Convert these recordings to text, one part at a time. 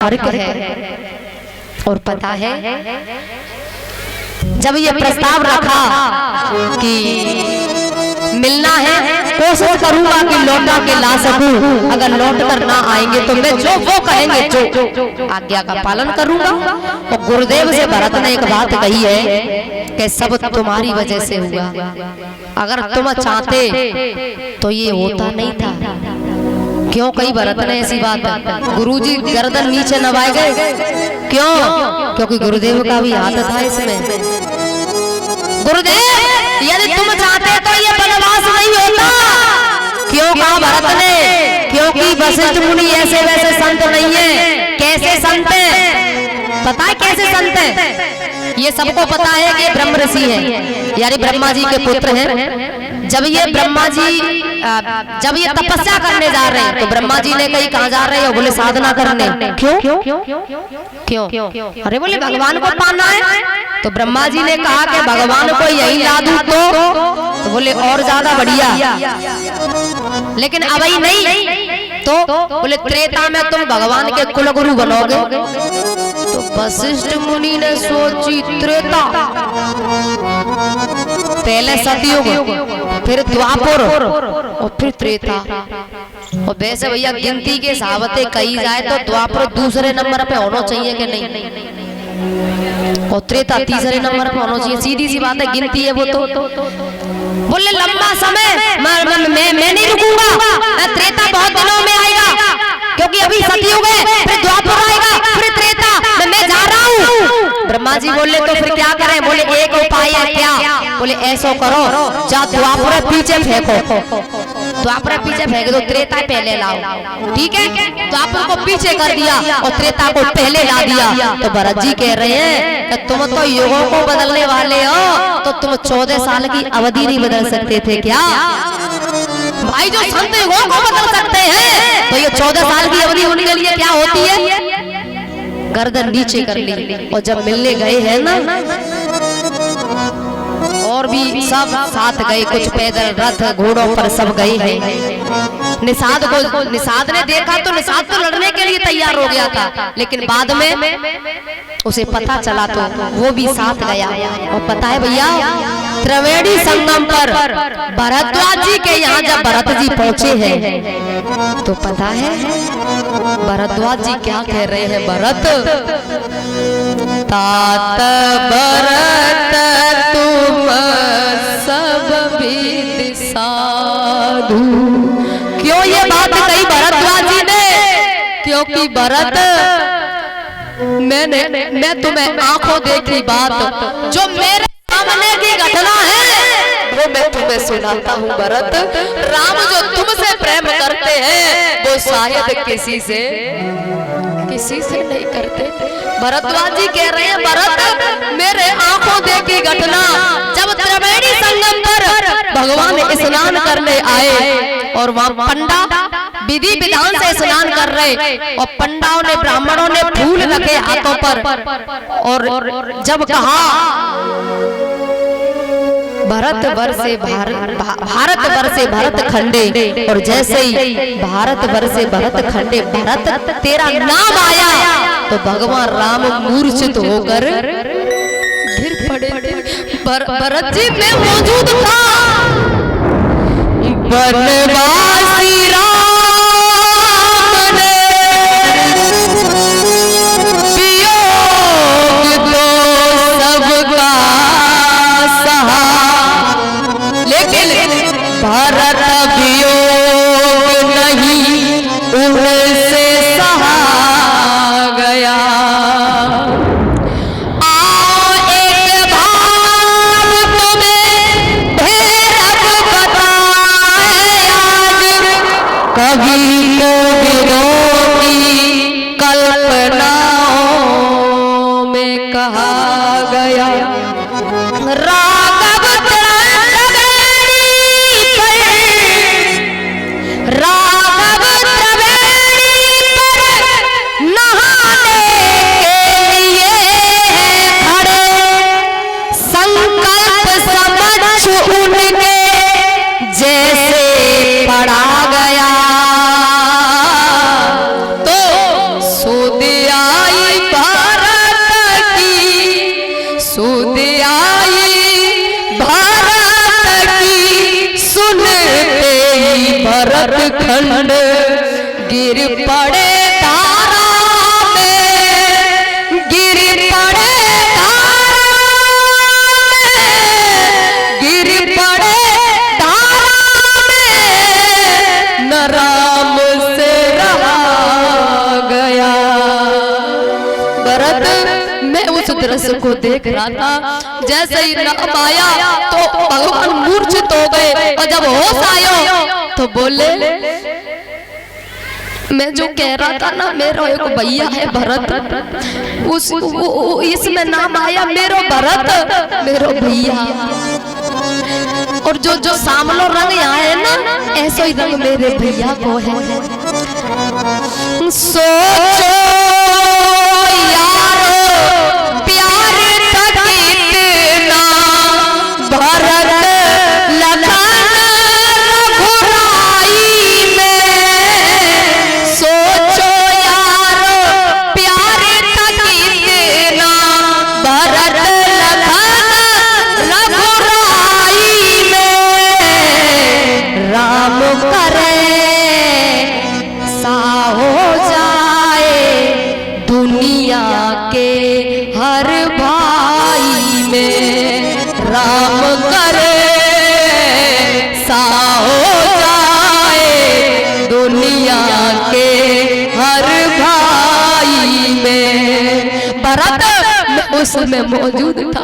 फर्क है। और पता है जब ये प्रस्ताव रखा कि मिलना है, कोशिश करूंगा कि लौटा के ला सकूं, अगर लौट कर ना आएंगे तो मैं जो वो कहेंगे जो आज्ञा का पालन करूंगा। और गुरुदेव से भरत ने एक बात कही है कि सब तुम्हारी वजह से हुआ, अगर तुम चाहते तो ये होता नहीं था। क्यों कही भरत ने ऐसी बात? गुरुजी गर्दन नीचे नवाए गए, क्यों? क्योंकि गुरुदेव का भी हाथ था इसमें। गुरुदेव यदि तुम चाहते तो ये वनवास नहीं होता। क्यों कहा भरत ने? क्योंकि वशिष्ठ मुनि ऐसे वैसे संत नहीं है। कैसे संत है? पता है कैसे संत है? ये सबको पता है कि ब्रह्म ऋषि है, यानी ब्रह्मा जी के पुत्र हैं। जब ये ब्रह्मा जी जब ये तपस्या करने जा रहे हैं तो ब्रह्मा जी ने कही कहाँ जा रहे हो? बोले साधना करने। क्यों? अरे बोले भगवान को पाना है। तो ब्रह्मा जी ने कहा कि भगवान को यही ला दूं तो बोले और ज्यादा बढ़िया, लेकिन अब ही नहीं तो बोले त्रेता में तुम भगवान के कुल गुरु बनोगे। तो वशिष्ठ मुनि ने सोची त्रेता, पहले सतयुग, फिर द्वापर और फिर त्रेता। और वैसे भैया गिनती के सावते कही जाए तो द्वापर दूसरे नंबर पे होना चाहिए कि नहीं, और त्रेता तीसरे नंबर पे होना चाहिए। सीधी सी बात है, गिनती है वो तो। बोले लंबा समय मैं नहीं रुकूंगा, त्रेता बहुत दिनों में आएगा, क्योंकि अभी सतयुग है, फिर द्वापर आएगा, फिर त्रेता, मैं जा रहा हूँ। ब्रह्मा जी बोले तो फिर क्या करें? बोले एक उपाय है। क्या? बोले ऐसा करो, जा द्वापर पीछे फेंको, द्वापर पीछे फेंक दो, त्रेता पहले लाओ। ठीक है, द्वापर को पीछे कर दिया और त्रेता को पहले ला दिया। तो भरत जी कह रहे हैं कि तुम तो युगों को बदलने वाले हो, तो तुम 14 साल की अवधि नहीं बदल सकते थे क्या? भाई जो संत युगों को बदल सकते हैं तो ये 14 साल की अवधि उनके लिए क्या होती है? गर्दन नीचे कर ली। और जब मिलने गए हैं ना, और भी सब साथ गए, कुछ पैदल रथ घोड़ों पर सब गए हैं। निषाद ने देखा तो निषाद तो लड़ने के लिए तैयार हो गया था, लेकिन बाद में उसे पता चला तो वो भी साथ गया। और पता है भैया त्रिवेणी संगम पर भरद्वाज जी के यहाँ जब भरत जी पहुंचे हैं तो पता है भरद्वाज जी क्या कह रहे हैं? भरत तात भरत तुम सब विद साधु। क्यों ये बात कही भरद्वाज जी ने? क्योंकि भरत मैं तुम्हें आंखों देखी बात, जो मेरे सामने की घटना है वो मैं तुम्हें सुनाता हूँ। भरत, राम जो तुमसे प्रेम करते हैं वो शायद किसी से नहीं करते। भरद्वाज जी कह रहे हैं भरत मेरे आंखों देखी घटना, जब त्रिवेणी संगम पर भगवान स्नान करने आए और वहाँ पंडा विधि विधान से स्नान कर रहे, और पंडाओं ने ब्राह्मणों ने फूल रखे हाथों पर, और जब कहा भारत वर्षे भरत खंडे, और जैसे ही भारत वर्षे भरत खंडे भरत तेरा नाम आया तो भगवान राम मूर्छित होकर गिर पड़े। भरत जी में मौजूद था बनवासी राम ने वियोग तो सबका सहा, लेकिन भरत वियोग नहीं उनसे सहा गया। आओ एक भाव तुम्हें भैरव बताए आज, खंड गिर पड़े धारा में, गिर पड़े धारा में, गिर पड़े धारा में, न राम से रहा गया। भरत, मैं उस दृश्य को देख रहा था, जैसे ही नाम आया तो भगवान मूर्छित हो गए, और जब होश आयो तो बोले, मैं जो कह रहा था ना, मेरा एक भैया है भरत, उस इसमें नाम आया मेरो भरत, मेरो भैया। और जो जो सामलो रंग यहाँ है ना, ऐसा ही रंग मेरे भैया को है। सोचो यारो प्यार था कितना, भरत लखन रघुराई में। सोचो यारो प्यार था कितना, भरत लखन रघुराई में। राम करे सा हो जाए दुनिया के हर भाई में, राम करे सा हो जाए दुनिया के हर भाई में। भरत मैं उसमें मौजूद था।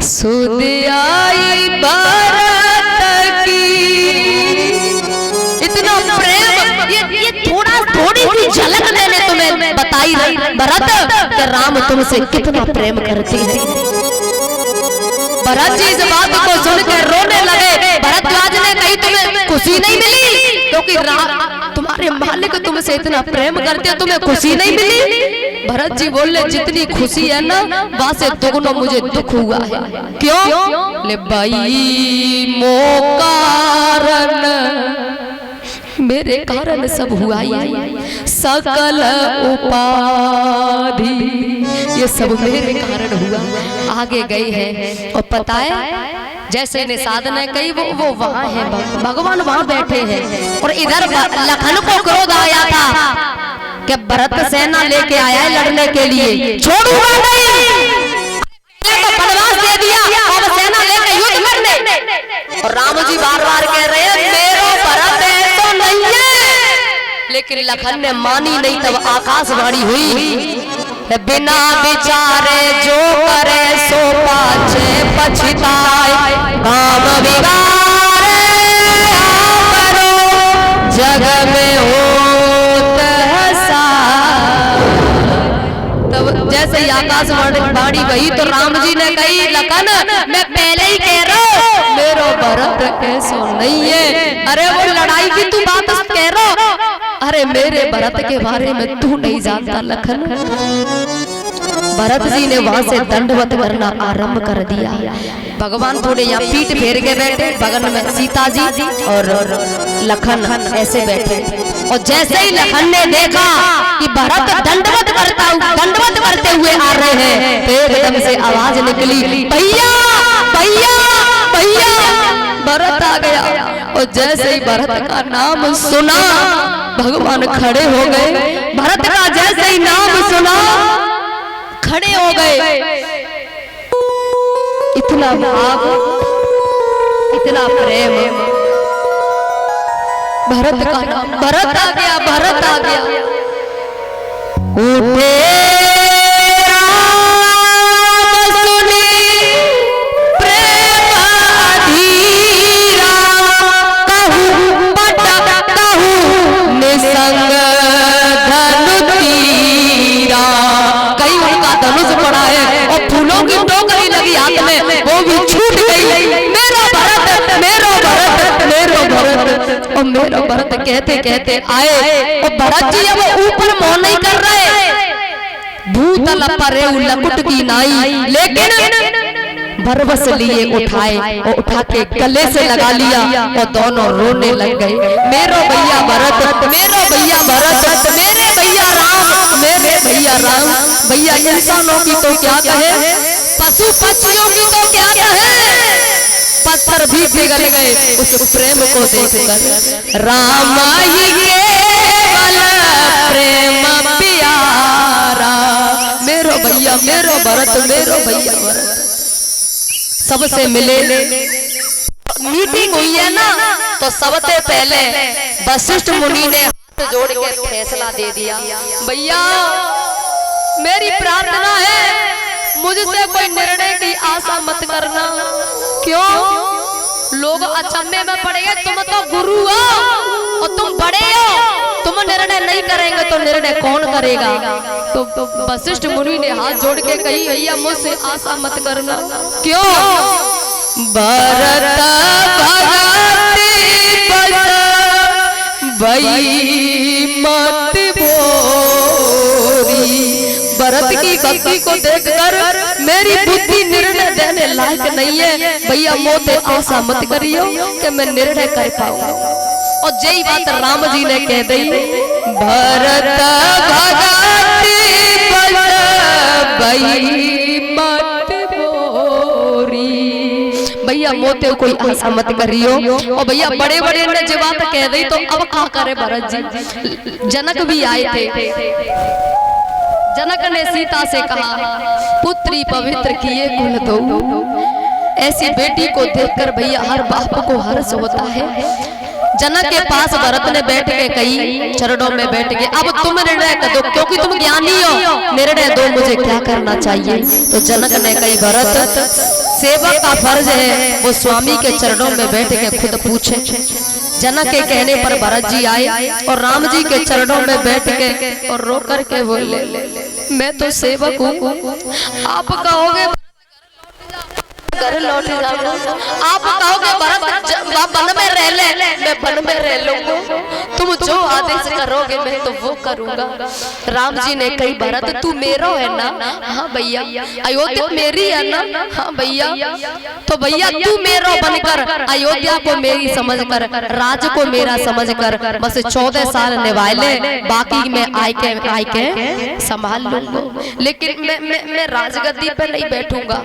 सुध आई भरत की, इतना प्रेम, ये थोड़ी सी झलक मैंने तुम्हें बताई भरत कि राम तुमसे कितना प्रेम करते हैं। भरत जी इस बात को सुनकर रोने लगे। भरद्वाज ने कही तुम्हें खुशी नहीं मिली, क्योंकि राम तुम्हारे मालिक तुमसे इतना प्रेम करते हैं, तुम्हें खुशी नहीं मिली। भरत जी बोले, जितनी खुशी है ना, वहां से दोगुना मुझे दुख हुआ है। क्यों? ले भाई मो कारण, मेरे कारण सब हुआ ही, सकल उपाधि ये सब मेरे कारण हुआ। आगे गई है और पता है, जैसे ने साधना कही वो वहां है, भगवान वहां बैठे हैं। और इधर लखन को क्रोध आया था कि भरत सेना लेके आया है लड़ने के लिए, छोड़ूंगा नहीं, तो बनवास दे दिया और सेना लेके युद्ध करने। और राम जी बार बार कह रहे हैं मेरो भरत ऐसा नहीं है, लेकिन लखन ने मानी नहीं। तब आकाशवाणी हुई, बिना विचारे जो करे सो पाछे पछताए, काम बिगाड़े करो जग में होत हसा। तब जैसे ही आकाशवाणी गई तो राम जी ने कही, लखन मैं पहले ही कह रहा हूँ मेरो भरत ऐसा नहीं है। अरे वो लड़ाई की तू बात कह रहा, अरे मेरे भरत के बारे में तू नहीं जानता लखन। भरत जी ने वहां से दंडवत करना आरंभ कर दिया। भगवान थोड़े यहाँ पीठ फेर के बैठे, बगल में सीता जी और लखन ऐसे बैठे। और जैसे ही लखन ने देखा कि भरत दंडवत करते हुए आ रहे हैं, तो एकदम से आवाज निकली, भैया भैया भैया। भरत आ गया और जैसे ही भरत का नाम सुना भगवान खड़े हो गए। भरत का जैसे ही नाम सुना खड़े हो गए। इतना भाव, इतना प्रेम, भरत का नाम, भरत आ गया, भरत आ गया। उठे मेरा भरत कहते कहते आए। और भरत जी अब ऊपर मोह नहीं कर रहे, भूतल पर लकुट की नाई, लेकिन भरवस लिए उठाए और उठा के गले से लगा लिया और दोनों रोने लग गए। मेरो भैया भरत, मेरो भैया भरत, मेरे भैया राम, मेरे भैया राम। भैया इंसानों की तो क्या कहे, पशु पक्षियों की तो क्या कहे, पत्थर भी पिघल गए उस प्रेम को देखकर। राम ही केवल प्रेम प्यारा, मेरो भैया मेरो भरत, मेरो भैया भरत। सबसे मिले, मीटिंग हुई है ना, तो सबसे पहले वशिष्ठ मुनि ने हाथ जोड़ के फैसला दे दिया, भैया मेरी प्रार्थना है मुझसे कोई निर्णय की आशा मत करना। क्यों? लोग अचंभे में पड़ गए, तुम तो गुरु हो और तुम बड़े हो, तुम निर्णय नहीं करेंगे तो निर्णय कौन करेगा? तो वशिष्ठ मुनि ने हाथ जोड़ के कही, भैया मुझसे आशा मत करना। क्यों? भरत भई मत बोरी, भरत की भक्ति को देखकर मेरी बुद्धि निर्णय देने लायक नहीं है। भैया मोते आशा मत करियो कि मैं निर्णय कर पाऊंगा। और यही बात राम जी ने कह दी, भरत भई मत बोरी, भैया मोते कोई आशा मत करियो। और भैया बड़े बड़े ने जो बात कह दी तो अब क्या करे भरत जी? जनक भी आए थे। जनक ने सीता से कहा, पुत्री पवित्र किए कुल दो। ऐसी बेटी को देखकर भैया हर बाप को हर्ष होता है। जनक के पास भरत ने बैठ के कही, चरणों में बैठ के, अब तुम निर्णय कर दो क्योंकि तुम ज्ञानी हो, निर्णय दो मुझे क्या करना चाहिए। तो जनक ने कही, भरत सेवक का फर्ज है वो स्वामी के चरणों में बैठ के खुद पूछे। जनक के कहने पर भरत जी आए और राम जी के चरणों में बैठ के और रो कर के बोले, मैं तो सेवक हूँ, आप कहोगे घर लौट जाओ, आप कहोगे भरत वन में रह ले, मैं वन में रह लूंगा, तुम जो आदेश करोगे मैं तो वो करूंगा। राम जी ने कही, भरत तू मेरा है ना? हाँ भैया। अयोध्या मेरी है ना? हाँ भैया। तो भैया तू मेरा बनकर अयोध्या को मेरी समझकर, राज को मेरा समझकर बस 14 साल निभाए ले, बाकी मैं आय के संभाल लूंगा, लेकिन मैं राजगद्दी पर नहीं बैठूंगा।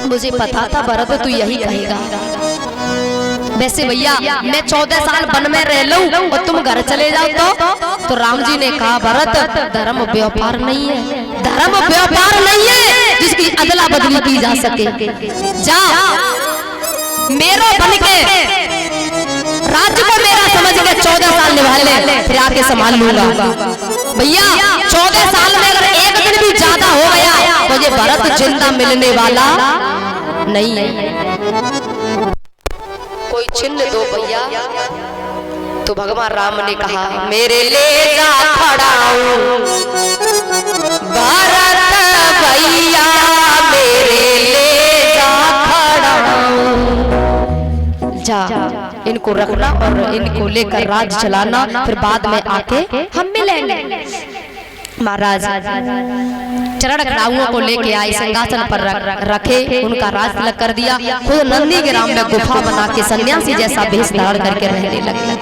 मुझे पता था भरत तू यही कहेगा। वैसे भैया मैं 14 साल वन में रह लूं और तुम घर चले जाओ तो राम जी ने कहा, भरत धर्म व्यापार नहीं है, धर्म व्यापार नहीं है जिसकी अदला बदली की जा सके। जा मेरा बन के राज्य को मेरा समझ के 14 साल निभा ले, फिर आके संभाल लूंगा। भैया 14 साल में अगर एक दिन भी ज्यादा हो गया तो ये भरत जिंदा मिलने वाला नहीं है। कोई चिन्ह दो भैया। तो भगवान राम ने कहा, मेरे ले जा खड़ा हूं भरत भैया, मेरे ले जा खड़ा हूं। जा इनको रखना और इनको लेकर राज चलाना, फिर बाद में आके हम मिलेंगे। महाराज चरण खड़ाउओं को लेके आए, सिंहासन पर रखे, उनका राज तिलक कर दिया। खुद नंदी ग्राम में गुफा बना के सन्यासी जैसा भेष धारण करके रहने लगे।